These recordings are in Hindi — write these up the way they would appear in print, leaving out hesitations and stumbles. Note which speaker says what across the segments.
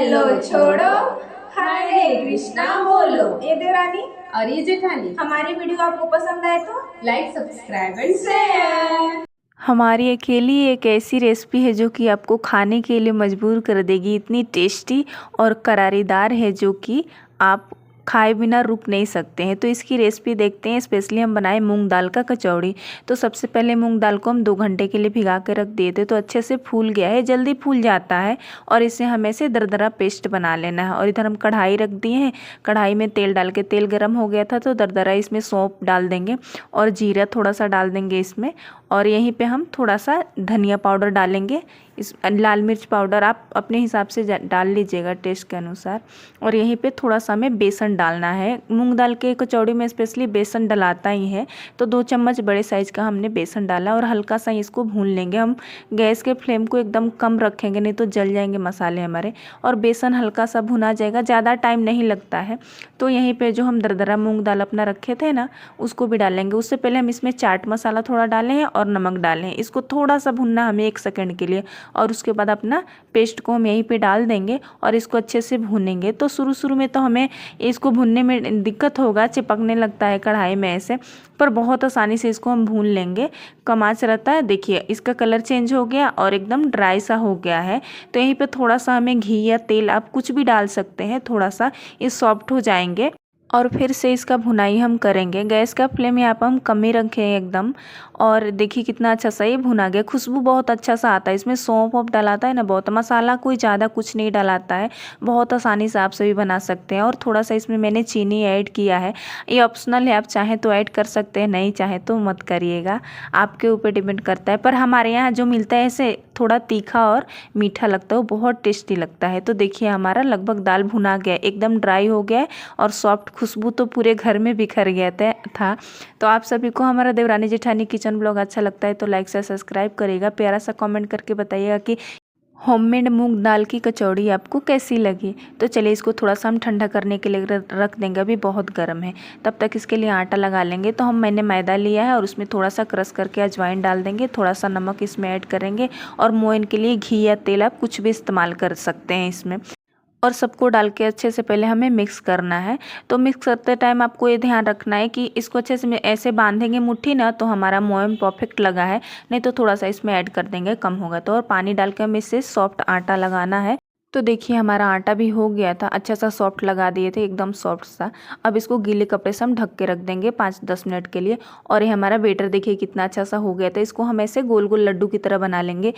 Speaker 1: हेलो छोड़ो, हरे कृष्णा बोलो।
Speaker 2: ये देवरानी
Speaker 1: और ये जेठानी,
Speaker 2: हमारी वीडियो आपको पसंद आए तो
Speaker 1: लाइक सब्सक्राइब एंड शेयर।
Speaker 3: हमारी अकेली एक ऐसी रेसिपी है जो कि आपको खाने के लिए मजबूर कर देगी। इतनी टेस्टी और करारीदार है जो कि आप खाए बिना रुक नहीं सकते हैं। तो इसकी रेसिपी देखते हैं। स्पेशली हम बनाए मूंग दाल का कचौड़ी। तो सबसे पहले मूंग दाल को हम 2 घंटे के लिए भिगा के रख दिए थे। तो अच्छे से फूल गया है, जल्दी फूल जाता है। और इसे हमें से दरदरा पेस्ट बना लेना है। और इधर हम कढ़ाई रख दिए हैं। कढ़ाई में तेल डाल के, तेल गर्म हो गया था तो दरदरा इसमें सौंफ डाल देंगे और जीरा थोड़ा सा डाल देंगे इसमें। और यहीं पे हम थोड़ा सा धनिया पाउडर डालेंगे। इस लाल मिर्च पाउडर आप अपने हिसाब से डाल लीजिएगा टेस्ट के अनुसार। और यहीं पे थोड़ा सा हमें बेसन डालना है। मूंग दाल के कचौड़ी में स्पेशली बेसन डलाता ही है। तो 2 चम्मच बड़े साइज़ का हमने बेसन डाला और हल्का सा इसको भून लेंगे। हम गैस के फ्लेम को एकदम कम रखेंगे, नहीं तो जल जाएंगे मसाले हमारे। और बेसन हल्का सा भुना जाएगा, ज़्यादा टाइम नहीं लगता है। तो यहीं पर जो हम दरदरा मूँग दाल अपना रखे थे ना, उसको भी डालेंगे। उससे पहले हम इसमें चाट मसाला थोड़ा डालें हैं और नमक डालें हैं। इसको थोड़ा सा भुनना हमें 1 सेकंड के लिए। और उसके बाद अपना पेस्ट को हम यहीं पे डाल देंगे और इसको अच्छे से भूनेंगे। तो शुरू में तो हमें इसको भूनने में दिक्कत होगा, चिपकने लगता है कढ़ाई में ऐसे, पर बहुत आसानी से इसको हम भून लेंगे। कम आंच रहता है। देखिए इसका कलर चेंज हो गया और एकदम ड्राई सा हो गया है। तो यहीं पे थोड़ा सा हमें घी या तेल, आप कुछ भी डाल सकते हैं, थोड़ा सा ये सॉफ्ट हो जाएंगे। और फिर से इसका भुनाई हम करेंगे। गैस का फ्लेम यहाँ पर हम कम ही रखे हैं एकदम। और देखिए कितना अच्छा सा ये भुना गया। खुशबू बहुत अच्छा सा आता है। इसमें सौंफ वोंफ डलाता है ना, बहुत मसाला कोई ज़्यादा कुछ नहीं डलाता है। बहुत आसानी से आप सभी बना सकते हैं। और थोड़ा सा इसमें मैंने चीनी ऐड किया है। ये ऑप्शनल है, आप चाहें तो ऐड कर सकते हैं, नहीं चाहें तो मत करिएगा, आपके ऊपर डिपेंड करता है। पर हमारे यहाँ जो मिलता है ऐसे थोड़ा तीखा और मीठा लगता है, वो बहुत टेस्टी लगता है। तो देखिए हमारा लगभग दाल भुना गया, एकदम ड्राई हो गया है और सॉफ्ट, खुशबू तो पूरे घर में बिखर गया था। तो आप सभी को हमारा देवरानी जेठानी किचन ब्लॉग अच्छा लगता है तो लाइक से सब्सक्राइब करिएगा। प्यारा सा कमेंट करके बताइएगा कि होममेड मूंग दाल की कचौड़ी आपको कैसी लगी। तो चलिए इसको थोड़ा सा हम ठंडा करने के लिए रख देंगे, अभी बहुत गर्म है। तब तक इसके लिए आटा लगा लेंगे। तो मैंने मैदा लिया है और उसमें थोड़ा सा क्रश करके अजवाइन डाल देंगे, थोड़ा सा नमक इसमें ऐड करेंगे। और मोइन के लिए घी या तेल आप कुछ भी इस्तेमाल कर सकते हैं इसमें। और सबको डाल के अच्छे से पहले हमें मिक्स करना है। तो मिक्स करते टाइम आपको ये ध्यान रखना है कि इसको अच्छे से ऐसे बांधेंगे मुट्ठी ना, तो हमारा मोयम परफेक्ट लगा है। नहीं तो थोड़ा सा इसमें ऐड कर देंगे, कम होगा तो। और पानी डाल के हमें इससे सॉफ्ट आटा लगाना है। तो देखिए हमारा आटा भी हो गया था, अच्छा सा सॉफ्ट लगा दिए थे, एकदम सॉफ्ट सा। अब इसको गीले कपड़े से हम ढक के रख देंगे 5-10 मिनट के लिए। और ये हमारा बेटर देखिए कितना अच्छा सा हो गया था। इसको हम ऐसे गोल गोल लड्डू की तरह बना लेंगे।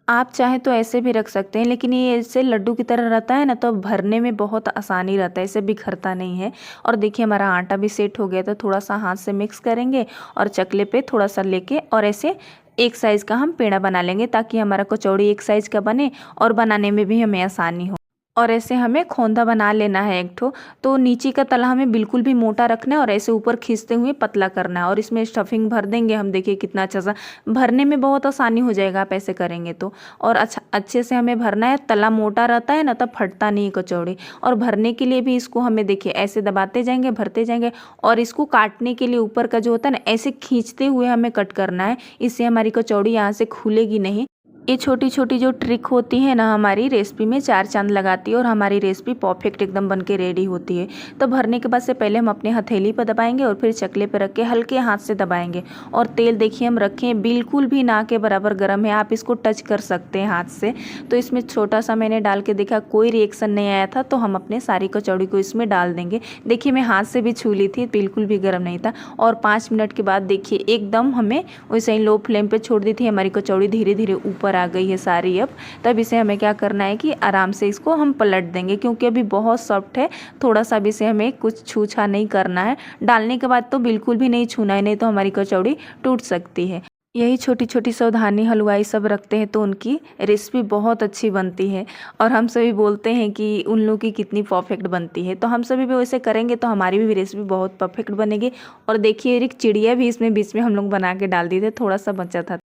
Speaker 3: आप चाहें तो ऐसे भी रख सकते हैं, लेकिन ये ऐसे लड्डू की तरह रहता है ना, तो भरने में बहुत आसानी रहता है, इसे बिखरता नहीं है। और देखिए हमारा आटा भी सेट हो गया, तो थोड़ा सा हाथ से मिक्स करेंगे और चकले पे थोड़ा सा लेके और ऐसे एक साइज़ का हम पेड़ा बना लेंगे, ताकि हमारा कचौड़ी एक साइज़ का बने और बनाने में भी हमें आसानी हो। और ऐसे हमें खोंदा बना लेना है एक ठो। तो नीचे का तला हमें बिल्कुल भी मोटा रखना है और ऐसे ऊपर खींचते हुए पतला करना है। और इसमें स्टफिंग भर देंगे हम। देखिए कितना अच्छा सा, भरने में बहुत आसानी हो जाएगा आप ऐसे करेंगे तो। और अच्छा अच्छे से हमें भरना है। तला मोटा रहता है ना, तब फटता नहीं कचौड़ी। और भरने के लिए भी इसको हमें देखिए ऐसे दबाते जाएंगे, भरते जाएंगे। और इसको काटने के लिए ऊपर का जो होता है ना, ऐसे खींचते हुए हमें कट करना है। इससे हमारी कचौड़ी यहाँ से खुलेगी नहीं। ये छोटी छोटी जो ट्रिक होती है ना, हमारी रेसिपी में 4 चांद लगाती है और हमारी रेसिपी परफेक्ट एकदम बन के रेडी होती है। तो भरने के बाद से पहले हम अपने हथेली पर दबाएंगे और फिर चकले पर रख के हल्के हाथ से दबाएंगे। और तेल देखिए हम रखें बिल्कुल भी ना के बराबर गर्म है, आप इसको टच कर सकते हैं हाथ से। तो इसमें छोटा सा मैंने डाल के देखा, कोई रिएक्शन नहीं आया था, तो हम अपने सारी कचौड़ी को इसमें डाल देंगे। देखिए मैं हाथ से भी छू ली थी, बिल्कुल भी गर्म नहीं था। और 5 मिनट के बाद देखिए एकदम हमें वैसे ही लो फ्लेम पर छोड़ दी थी। हमारी कचौड़ी धीरे धीरे ऊपर आ गई है सारी अब। तब इसे हमें क्या करना है कि आराम से इसको हम पलट देंगे, क्योंकि अभी बहुत सॉफ्ट है। थोड़ा सा भी इसे हमें कुछ छूछा नहीं करना है। डालने के बाद तो बिल्कुल भी नहीं छूना है, नहीं तो हमारी कचौड़ी टूट सकती है। यही छोटी छोटी सावधानी हलवाई सब रखते हैं तो उनकी रेसिपी बहुत अच्छी बनती है। और हम सभी बोलते हैं कि उन लोगों की कितनी परफेक्ट बनती है। तो हम सभी भी वैसे करेंगे तो हमारी भी रेसिपी बहुत परफेक्ट बनेगी। और देखिए एक चिड़िया भी इसमें बीच में हम लोग बना के डाल दिए थे, थोड़ा सा बचा था।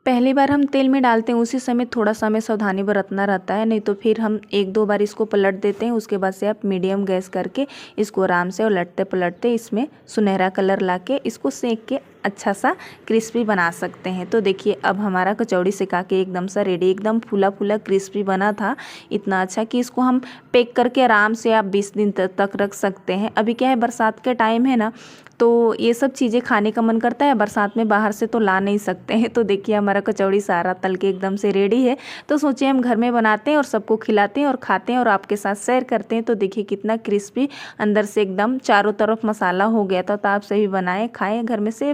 Speaker 3: पहली बार हम तेल में डालते हैं उसी समय थोड़ा सा हमें सावधानी बरतना रहता है, नहीं तो फिर हम 1-2 बार इसको पलट देते हैं। उसके बाद से आप मीडियम गैस करके इसको आराम से उलटते पलटते इसमें सुनहरा कलर लाके इसको सेक के अच्छा सा क्रिस्पी बना सकते हैं। तो देखिए अब हमारा कचौड़ी सिका के एकदम सा रेडी, एकदम फूला फूला क्रिस्पी बना था, इतना अच्छा कि इसको हम पैक करके आराम से आप 20 दिन तक रख सकते हैं। अभी क्या है, बरसात के टाइम है ना, तो ये सब चीज़ें खाने का मन करता है, बरसात में बाहर से तो ला नहीं सकते हैं। तो देखिए हमारा कचौड़ी सारा तल के एकदम से रेडी है। तो सोचिए हम घर में बनाते हैं और सबको खिलाते हैं और खाते हैं और आपके साथ शेयर करते हैं। तो देखिए कितना क्रिस्पी, अंदर से एकदम चारों तरफ मसाला हो गया था। तो आप सभी बनाएं, खाएं घर में से।